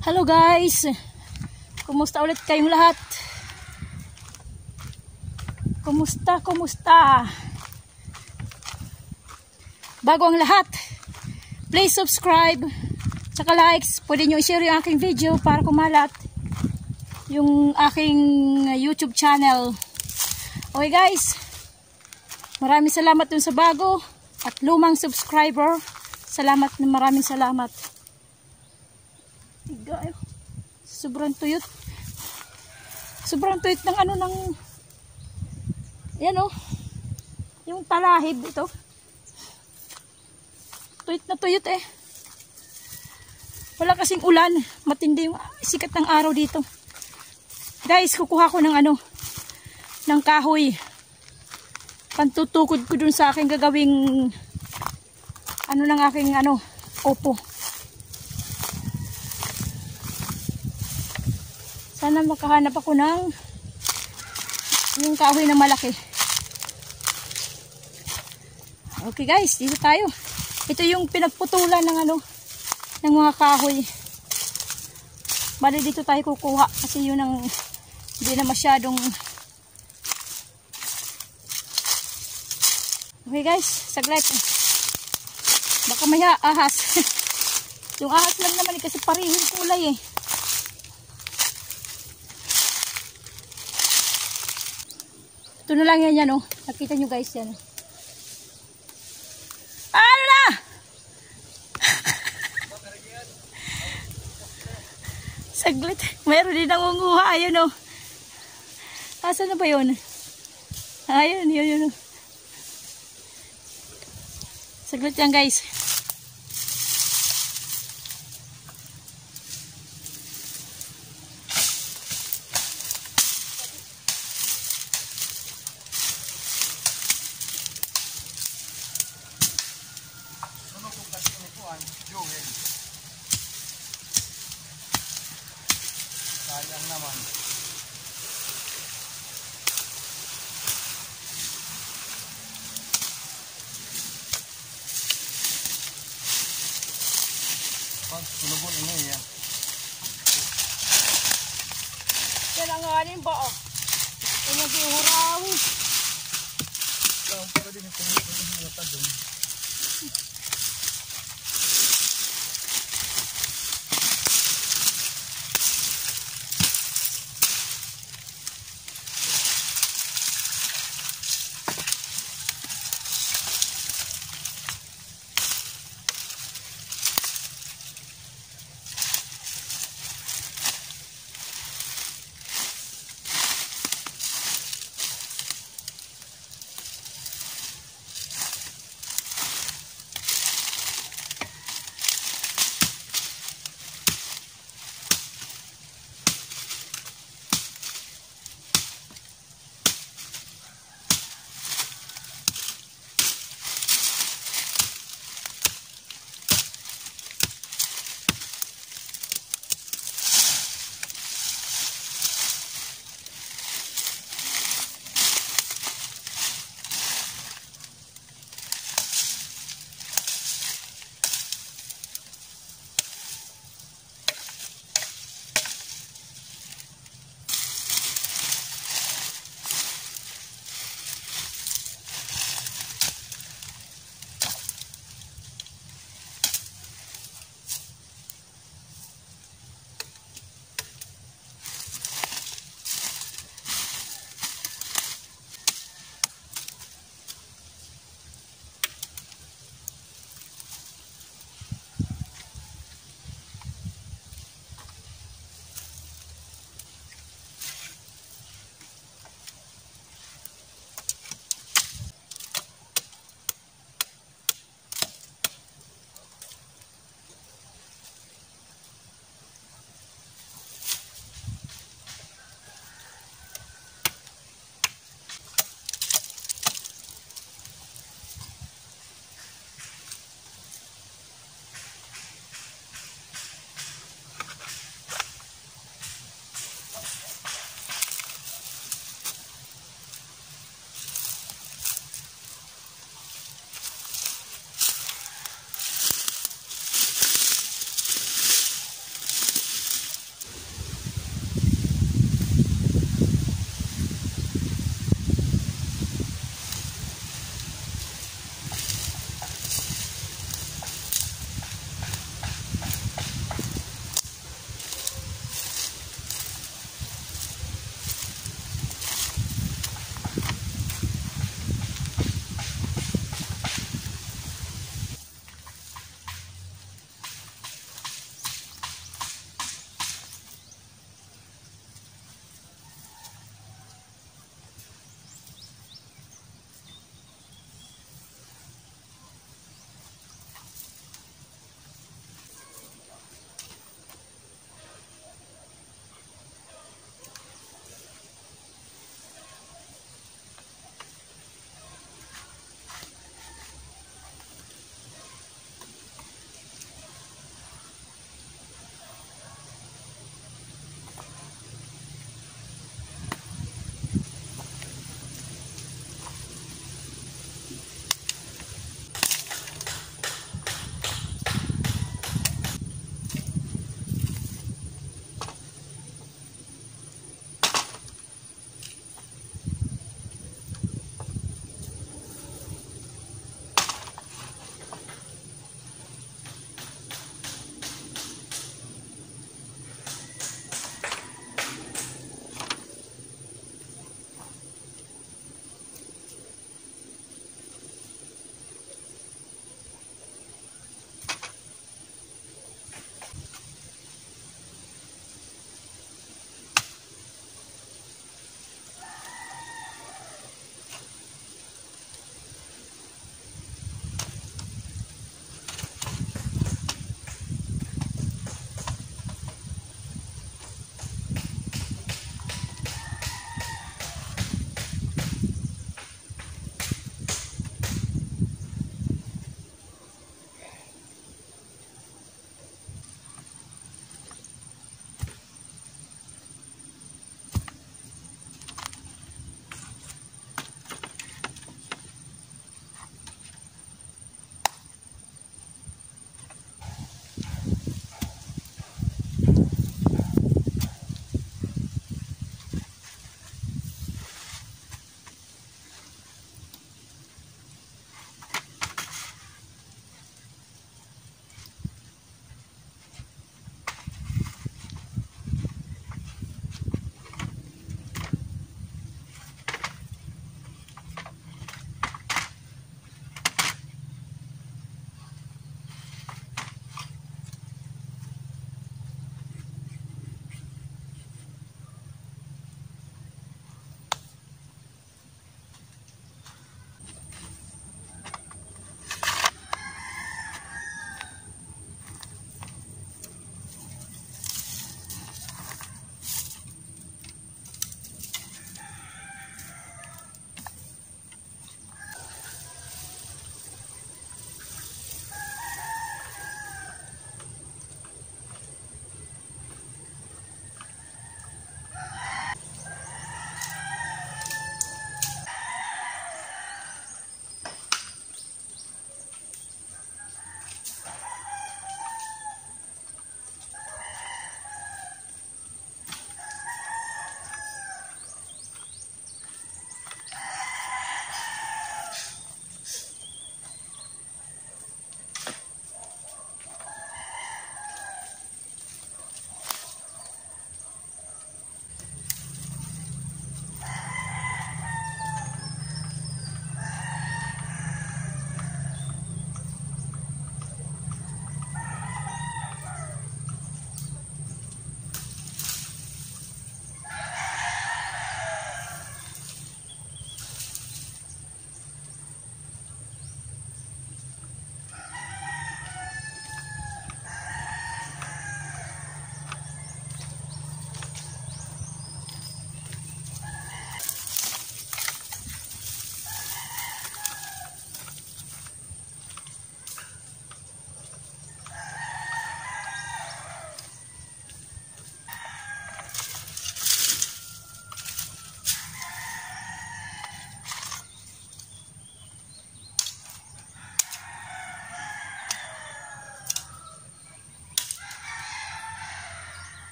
Hello guys, kumusta ulit kayong lahat? Kumusta? Bago ang lahat, please subscribe, tsaka likes. Pwede nyo i-share yung aking video para kumalat yung aking YouTube channel. Okay guys, maraming salamat dun sa bago at lumang subscriber. Maraming salamat. Sobrang tuyot ng ano ng yan o, yung talahib ito, tuyot na tuyot eh. Wala kasing ulan, matindi yung sikat ng araw dito guys. Kukuha ko ng ano, ng kahoy, pantutukod ko dun sa aking gagawing ano ng aking ano, opo. Sana makahanap ako ng yung kahoy na malaki. Okay guys, dito tayo. Ito yung pinagputulan ng ano, ng mga kahoy. Bali dito tayo kukuha kasi yun ang hindi na masyadong. Okay guys, saglit. Baka may ahas. Yung ahas lang naman kasi parehong kulay eh. Ito na lang yan oh. Nakita nyo guys yan. Ano na? Saglit. Mayroon din nangunguha. Ayun oh. Asa na ba yun? Ayun, yun oh. Saglit yan guys. Sayang naman. Pag tulubon ini ya. Yan ang anin ba oh. Ano gihurawi. Kung pwede din ito ng doon.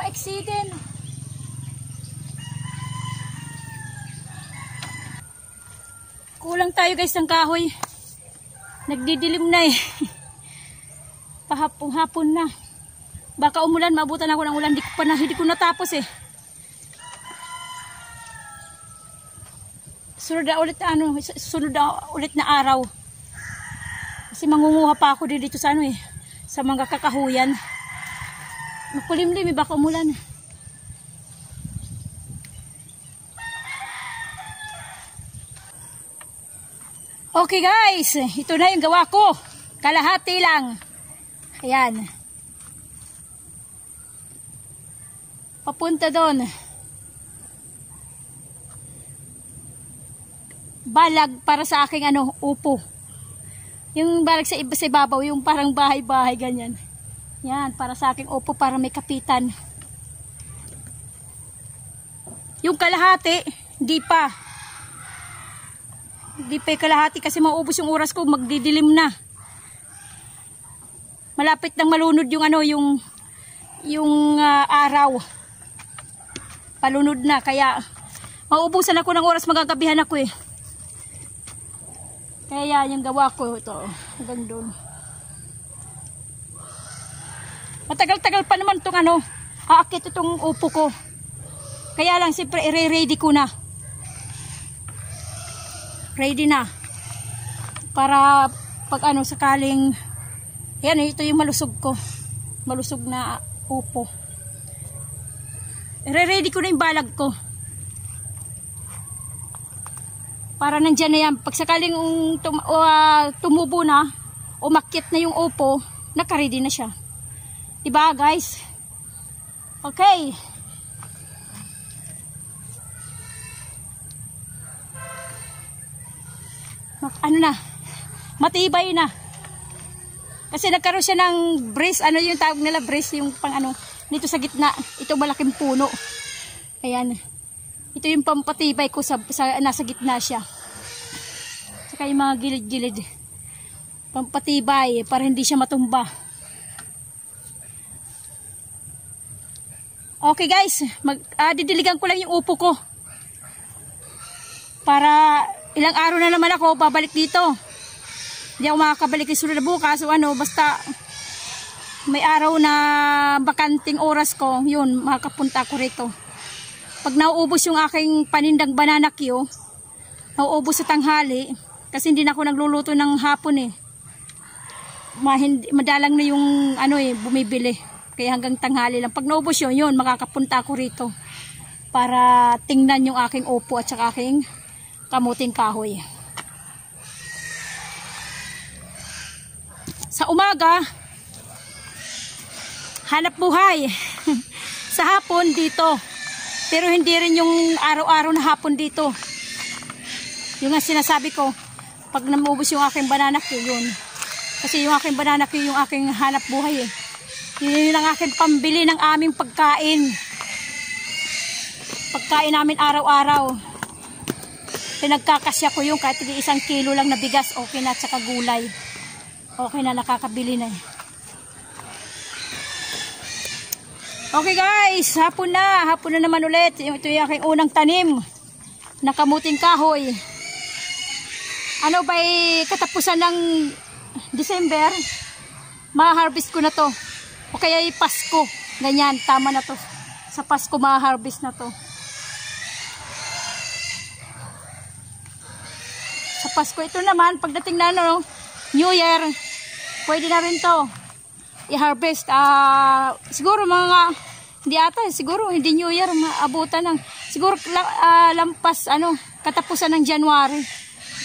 maiksi din. Kulang tayo guys ng kahoy. Nagdidilim na eh. Pahapon na. Baka umulan, maabutan ako ng ulan. Hindi ko natapos eh. Sunod na ulit na araw. Kasi mangunguha pa ako dito sa sa mga kakahuyan. Makulimlim, baka umulan. Okay guys, ito na yung gawa ko. Kalahati lang. Ayan. Papunta doon. Balag para sa aking upo. Yung balag sa ibabaw, yung parang bahay-bahay ganyan. Yan, para sa aking upo, para may kapitan. Yung kalahati, hindi pa kalahati kasi maubos yung oras ko, magdidilim na. Malapit nang malunod yung araw. Palunod na, kaya maubusan ako ng oras, magagabihan ako eh. Kaya yan yung gawa ko ito, hanggang doon. Matagal-tagal pa naman itong aakit itong upo ko. Kaya lang siyempre i-ready ko na. Ready na. Para pag sakaling yan, ito yung malusog ko. Malusog na upo. I-ready ko na yung balag ko. Para nandyan na yan. Pag sakaling tumubo na, umakyat na yung upo, naka-ready na siya. Diba guys? Okay. Matibay na. Kasi nagkaroon siya ng brace, yung tawag nila brace, yung pang dito sa gitna, ito malaking puno. Ayan. Ito yung pampatibay ko nasa gitna siya. Saka yung mga gilid-gilid. Pampatibay para hindi siya matumba. Okay guys, didiligan ko lang yung upo ko. Para ilang araw na naman ako babalik dito. Hindi ako makakabalik yung sunod na bukas o basta may araw na bakanting oras ko, yun, makakapunta ako rito. Pag nauubos yung aking panindang banana Q, nauubos sa tanghali, kasi hindi na ako nagluluto ng hapon eh. Madalang na yung bumibili. Kaya hanggang tanghali lang. Pag naubos yun, makakapunta ako rito. Para tingnan yung aking upo at saka aking kamuting kahoy. Sa umaga, hanap buhay. Sa hapon dito. Pero hindi rin yung araw-araw na hapon dito. Yung nga sinasabi ko, pag naubos yung aking banana Q, yun. Kasi yung aking banana Q, yung aking hanap buhay eh. Yun ang aking pambili ng aming pagkain. Pagkain namin araw-araw. Pinagkakasya ko yung kahit 1 kilo lang na bigas, okay na, at saka gulay. Okay na, nakakabili na eh. Okay guys, hapon na naman ulit. Ito yung aking unang tanim na kamuting kahoy. By katapusan ng December, ma-harvest ko na to. O kaya yung Pasko, ganyan, tama na to. Sa Pasko ma-harvest na to. Sa Pasko, ito naman, pagdating na New Year, pwede na rin to i-harvest. Siguro siguro hindi New Year, maabutan ng, siguro lampas, katapusan ng January.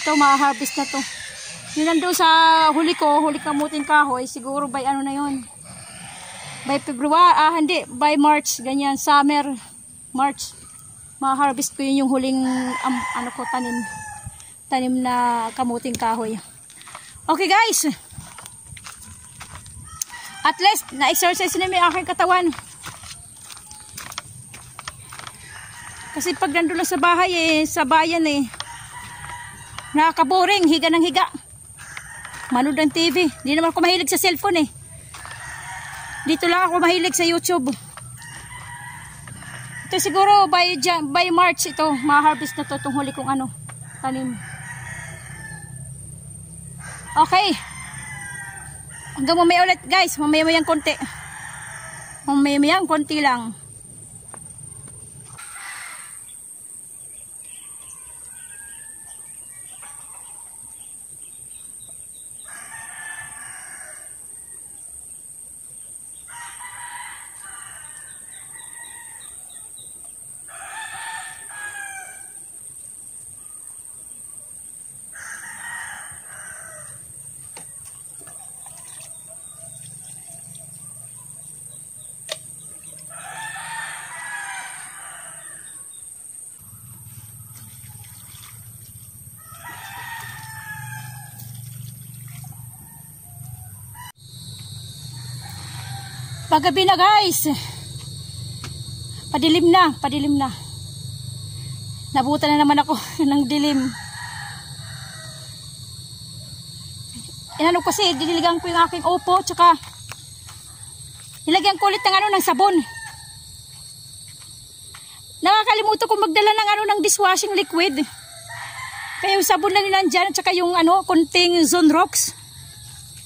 Ito, ma-harvest na to. Yun nandun sa huli kamuting kahoy, siguro by na yun. By February, hindi, by March, ganyan, summer, March, ma-harvest ko yun yung huling, tanim na kamuting kahoy. Okay guys, at least, na-exercise na yung aking katawan. Kasi pag nandun lang sa bahay sa bayan nakaka-boring, higa ng higa. Manood ng TV. Hindi naman ako mahilig sa cellphone Dito lang ako mahilig sa YouTube. Ito siguro by March ito, ma-harvest na to itong huli kong ano, tanim. Okay. Hanggang mamaya ulit guys, mamaya-mayang konti. Mamaya-mayang konti lang. Paggabi na guys, padilim na. Nabutan na naman ako ng dilim. Inano kasi, diniligan ko yung aking opo, tsaka nilagyan ko ulit ng sabon. Nakakalimutan ko magdala ng dishwashing liquid. Kaya yung sabon lang nandyan, tsaka yung konting Sunrox.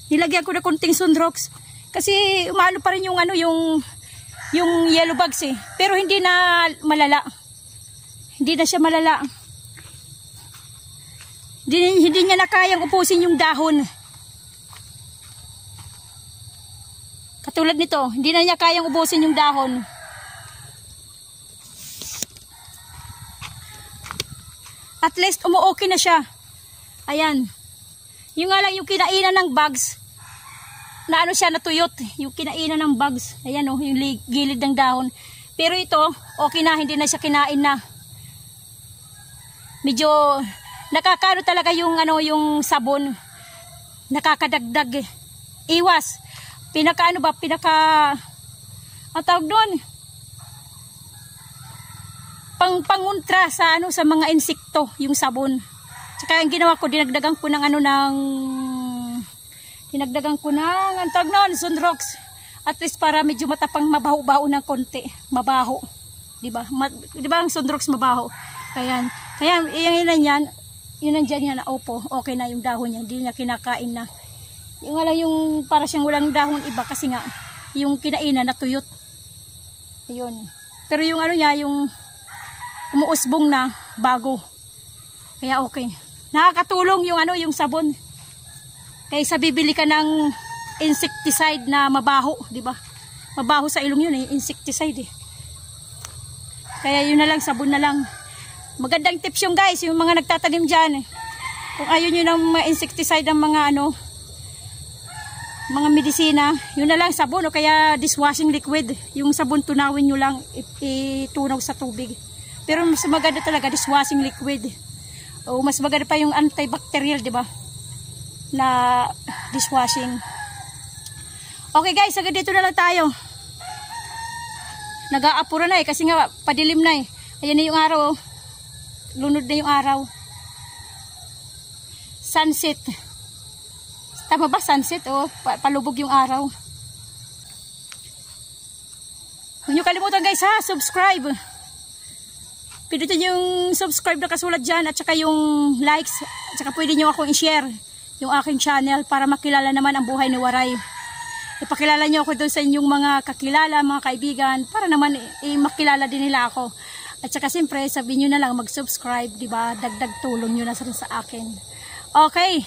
Nilagyan ko na konting Sunrox. Kasi umano pa rin yung yellow bugs eh. Pero hindi na malala. Hindi na siya malala. Hindi niya na kayang upusin yung dahon. Katulad nito, hindi na niya kayang ubusin yung dahon. At least umuokay na siya. Ayan. Yung nga lang yung kinainan ng bugs. Na siya natuyot, yung kinainan ng bugs. Ayan yung gilid ng dahon. Pero ito, okay na, hindi na siya kinain na. Medyo nakakano talaga yung sabon. Nakakadagdag. Iwas. Ang tawag doon. Panguntra sa sa mga insekto, yung sabon. Tsaka yung ginawa ko, dinagdagan ko ng ang tawag noon, Sunrox. At least para medyo matapang, mabaho-baho ng konti. Mabaho. Diba? Diba ang Sunrox mabaho? Kaya yun nandyan yan na opo. Okay na yung dahon niya. Hindi niya kinakain na. Yung nga lang yung para siyang walang dahon iba kasi nga yung kinainan natuyot. Ayun. Pero yung niya, yung umuusbong na bago. Kaya okay. Nakakatulong yung sabon. Kaysa bibili ka ng insecticide na mabaho, di ba? Mabaho sa ilong yun insecticide eh. Kaya yun na lang, sabon na lang. Magandang tips yung guys, yung mga nagtatanim dyan. Kung ayaw nyo ng insecticide ng mga medisina, yun na lang sabon o kaya dishwashing liquid. Yung sabon tunawin nyo lang, itunaw sa tubig. Pero mas maganda talaga dishwashing liquid. O mas maganda pa yung antibacterial, di ba? Na dishwashing. Okay guys, agad dito na lang tayo. Nag-aapura na kasi nga padilim na Ayan na yung araw. Lunod na yung araw. Sunset. Tama ba sunset? Palubog yung araw. Huwag nyo kalimutan guys ha, subscribe. Pindutin yung subscribe na kasulat dyan at saka yung likes. At saka pwede nyo akong i-share yung aking channel para makilala naman ang buhay ni Waray. Ipakilala niyo ako doon sa inyong mga kakilala, mga kaibigan, para naman makilala din nila ako. At saka siyempre, sabihin niyo na lang mag-subscribe, di ba? Dagdag tulong niyo na sa akin. Okay.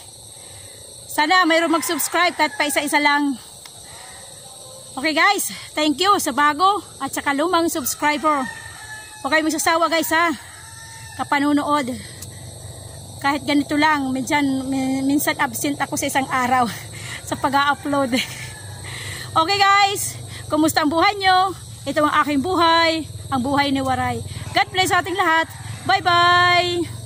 Sana mayroong mag-subscribe kahit pa isa-isa lang. Okay guys, thank you sa bago at saka lumang subscriber. Huwag kayo magsasawa guys ha. Kapanunood. Kahit ganito lang, minsan absent ako sa isang araw sa pag-upload. Okay guys, kumusta ang buhay nyo? Ito ang aking buhay, ang buhay ni Waray. God bless sa ating lahat. Bye bye!